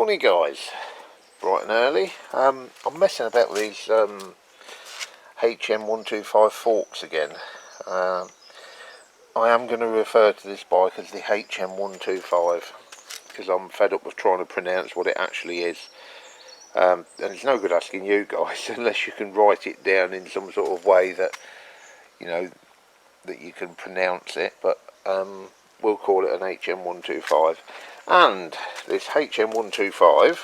Morning guys, bright and early. I'm messing about with these HN125 forks again. I am going to refer to this bike as the HN125 because I'm fed up with trying to pronounce what it actually is. And it's no good asking you guys unless you can write it down in some sort of way that, you know, that you can pronounce it, but we'll call it an HN125. And this HN125,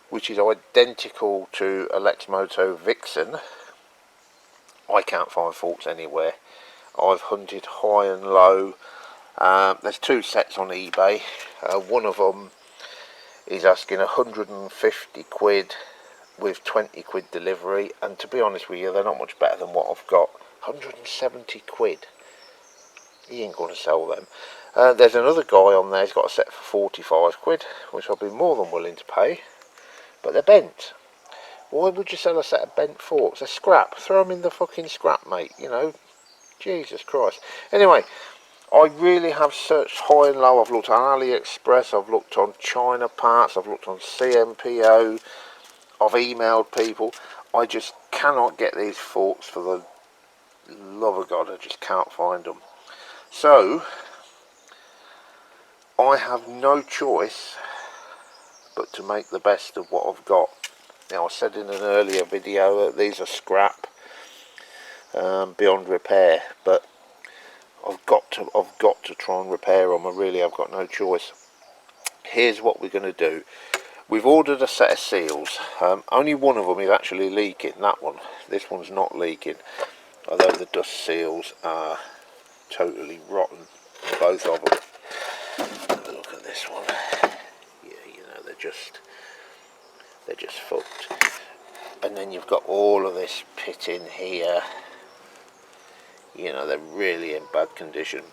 which is identical to a Lexmoto Vixen, I can't find forks anywhere. I've hunted high and low. There's two sets on eBay. One of them is asking 150 quid with 20 quid delivery, and to be honest with you, they're not much better than what I've got. 170 quid. He ain't going to sell them. There's another guy on there, he's got a set for 45 quid, which I'll be more than willing to pay, but they're bent. Why would you sell a set of bent forks? They're scrap. Throw them in the fucking scrap, mate, you know. Jesus Christ. Anyway, I really have searched high and low. I've looked on AliExpress, I've looked on China Parts, I've looked on CMPO, I've emailed people. I just cannot get these forks for the love of God. I just can't find them. So I have no choice but to make the best of what I've got. Now, I said in an earlier video that these are scrap, beyond repair, but I've got to try and repair them. I really have got no choice. Here's what we're going to do. We've ordered a set of seals. Only one of them is actually leaking. That one. This one's not leaking, although the dust seals are totally rotten, both of them. Look at this one. Yeah, you know, they're just fucked. And then you've got all of this pitting here. You know, they're really in bad condition.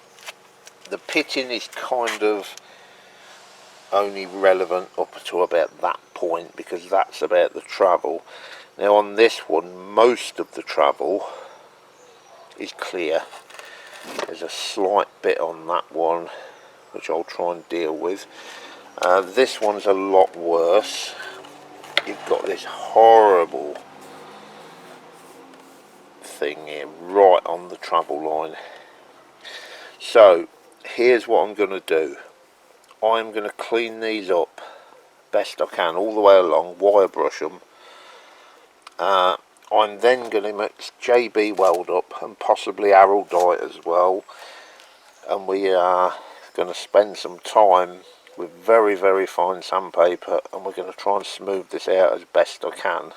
The pitting is kind of only relevant up to about that point, because that's about the travel. Now on this one, most of the travel is clear. There's a slight bit on that one, which I'll try and deal with. This one's a lot worse. You've got this horrible thing here right on the travel line. So here's what I'm going to do. I'm going to clean these up best I can all the way along, wire brush them. I'm then going to mix JB weld up and possibly Arrow dye as well, and we are going to spend some time with very, very fine sandpaper, and we're going to try and smooth this out as best I can.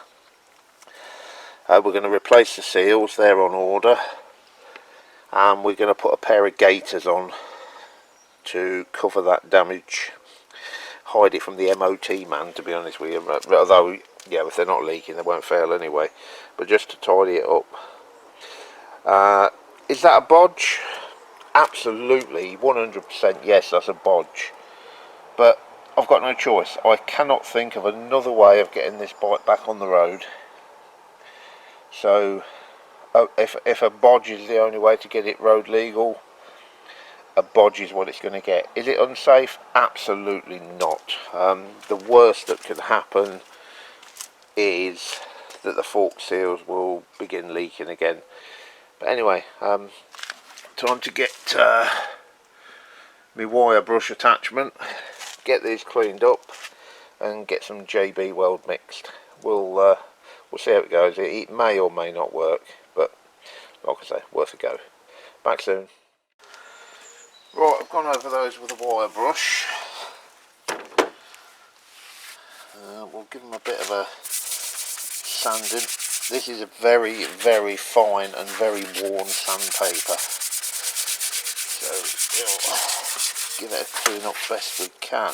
We're going to replace the seals, they're on order, and we're going to put a pair of gaiters on to cover that damage, hide it from the MOT man, to be honest with you, although, yeah, if they're not leaking they won't fail anyway, but just to tidy it up. Is that a bodge? Absolutely, 100% yes, that's a bodge, but I've got no choice. I cannot think of another way of getting this bike back on the road. So if a bodge is the only way to get it road legal, a bodge is what it's going to get. Is it unsafe? Absolutely not. The worst that could happen is that the fork seals will begin leaking again. But anyway, time to get my wire brush attachment, get these cleaned up, and get some JB weld mixed. We'll see how it goes. It may or may not work, but like I say, worth a go. Back soon. Right, I've gone over those with a wire brush. We'll give them a bit of a sanding. This is a very, very fine and very worn sandpaper, so we'll give it a clean up best we can.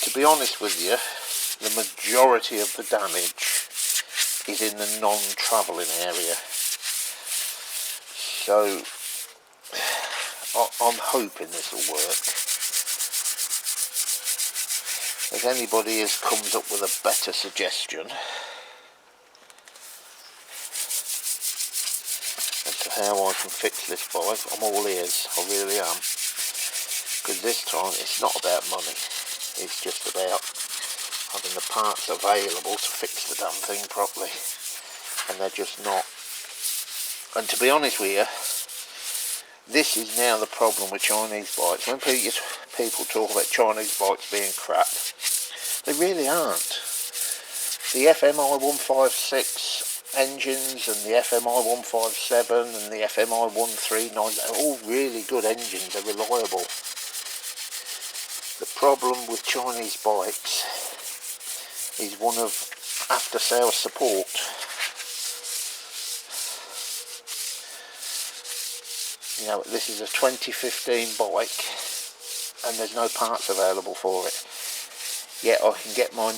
To be honest with you, the majority of the damage is in the non-travelling area, so I'm hoping this will work. If anybody comes up with a better suggestion as to how I can fix this bike, I'm all ears, I really am. Because this time it's not about money, It's just about having the parts available to fix the damn thing properly, and they're just not. And to be honest with you, this is now the problem with Chinese bikes. When people talk about Chinese bikes being crap, they really aren't. The FMI 156 engines and the FMI 157 and the FMI 139, they're all really good engines, they're reliable. The problem with Chinese bikes is one of after-sales support. You know, this is a 2015 bike and there's no parts available for it. Yet I can get my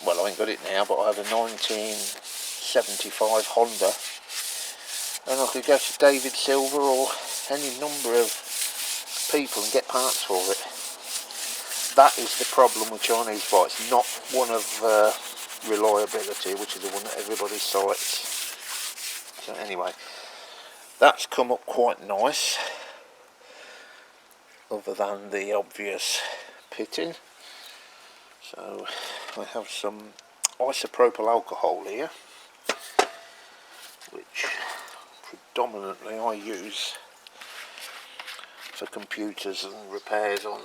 well, I ain't got it now, but I have a 1975 Honda, and I could go to David Silver or any number of people and get parts for it. That is the problem with Chinese bikes, not one of reliability, which is the one that everybody cites. So anyway, that's come up quite nice, other than the obvious pitting. So I have some isopropyl alcohol here, which predominantly I use for computers and repairs on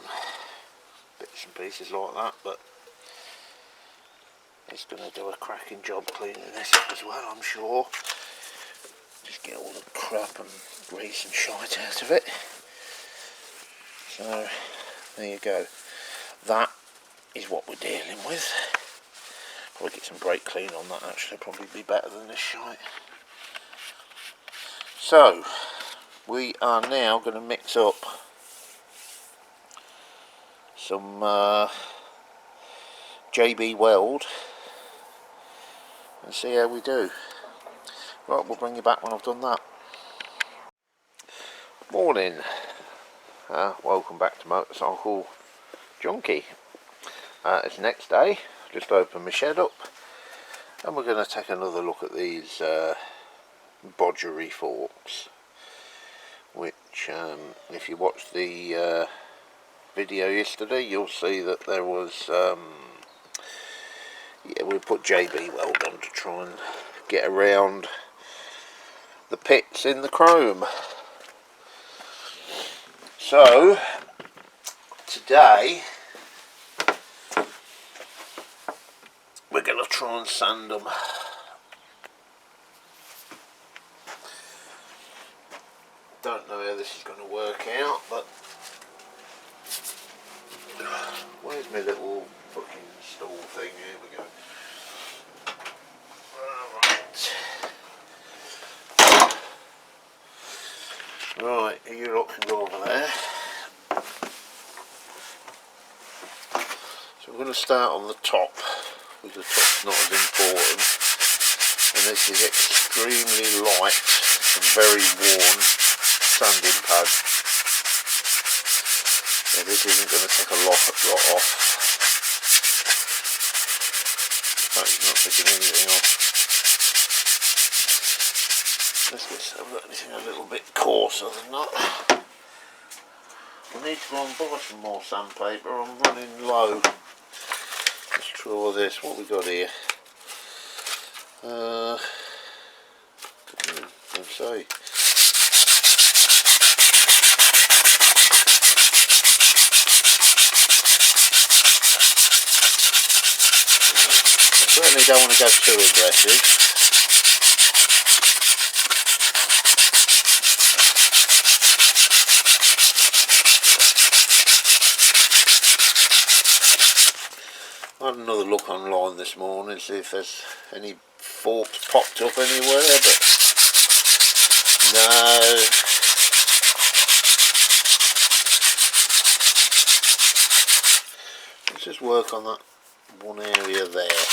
bits and pieces like that, but it's going to do a cracking job cleaning this up as well, I'm sure. Just get all the crap and grease and shite out of it. So there you go. That is what we're dealing with. Probably get some brake clean on that, actually, probably be better than this shite. So we are now going to mix up some JB Weld and see how we do. Right, we'll bring you back when I've done that. Morning, welcome back to Motorcycle Junkie. It's the next day, just opened my shed up, and we're going to take another look at these Bodgery forks, which if you watched the video yesterday, you'll see that there was we put JB Weld on to try and get around the pits in the chrome. So today we're going to try and sand them. Don't know how this is going to work out, but where's my little fucking stool thing? Here we go. Right, you lot can go over there. So we're going to start on the top, because the top's not as important, and this is extremely light and very worn sanding pad. Yeah, this isn't going to take a lot off. In fact, it's not taking anything off. Let's get some anything a little bit coarser than that. I need to go and buy some more sandpaper. I'm running low. Let's try this. What we got here? Let's see. I certainly don't want to go too aggressive. I had another look online this morning to see if there's any forks popped up anywhere, but no. Let's just work on that one area there.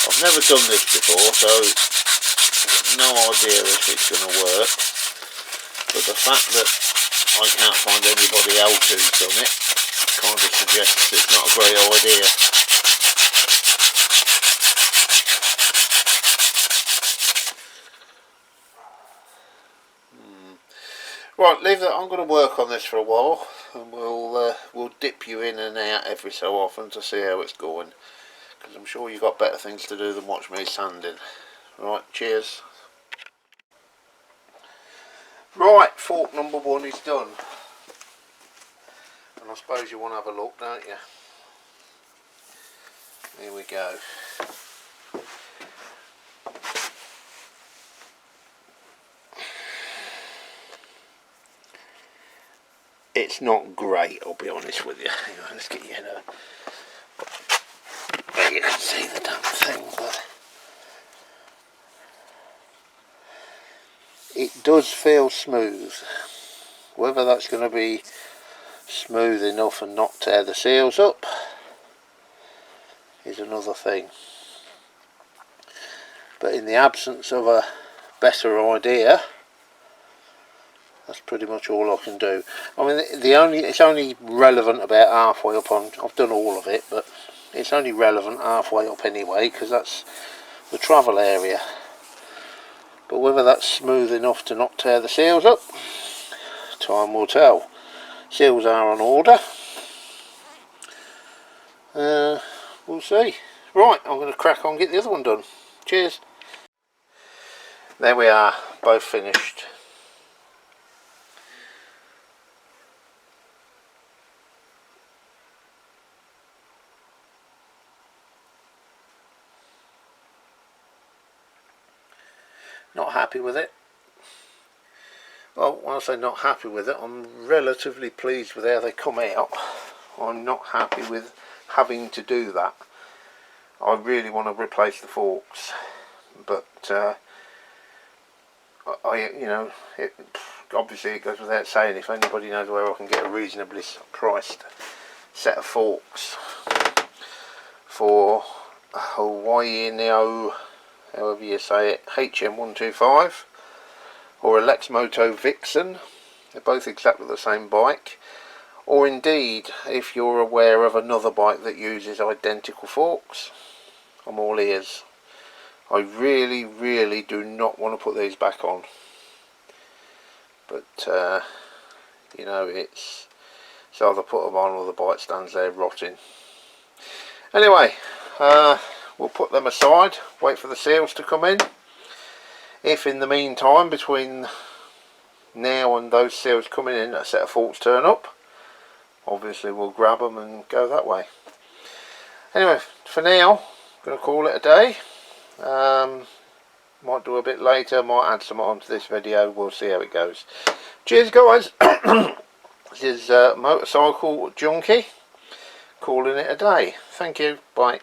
I've never done this before, so I've no idea if it's going to work, but the fact that I can't find anybody else who's done it kind of suggests it's not a great idea. Right, leave that. I'm going to work on this for a while. and we'll dip you in and out every so often to see how it's going, because I'm sure you've got better things to do than watch me sanding. Right, cheers. Right, fork number 1 is done, and I suppose you want to have a look, don't you? Here we go. It's not great, I'll be honest with you. Hang on, let's get you in there you can see the damn thing, but it does feel smooth. Whether that's going to be smooth enough and not tear the seals up is another thing. But in the absence of a better idea, that's pretty much all I can do. I mean, it's only relevant about halfway up on. I've done all of it, but it's only relevant halfway up anyway, because that's the travel area. But whether that's smooth enough to not tear the seals up, time will tell. Seals are on order. We'll see. Right, I'm going to crack on and get the other one done. Cheers. There we are, both finished. Not happy with it. Well, when I say not happy with it, I'm relatively pleased with how they come out. I'm not happy with having to do that. I really want to replace the forks, but obviously it goes without saying, if anybody knows where I can get a reasonably priced set of forks for Huoniao, however you say it, HN125 or a Lexmoto Vixen, they're both exactly the same bike, or indeed if you're aware of another bike that uses identical forks, I'm all ears. I really do not want to put these back on, but you know, it's either put them on or the bike stands there rotting. Anyway, we'll put them aside, wait for the seals to come in. If in the meantime, between now and those seals coming in, a set of forks turn up, obviously we'll grab them and go that way. Anyway, for now, I'm going to call it a day. Might do a bit later, might add some onto this video, we'll see how it goes. Cheers guys. This is Motorcycle Junkie calling it a day. Thank you, bye.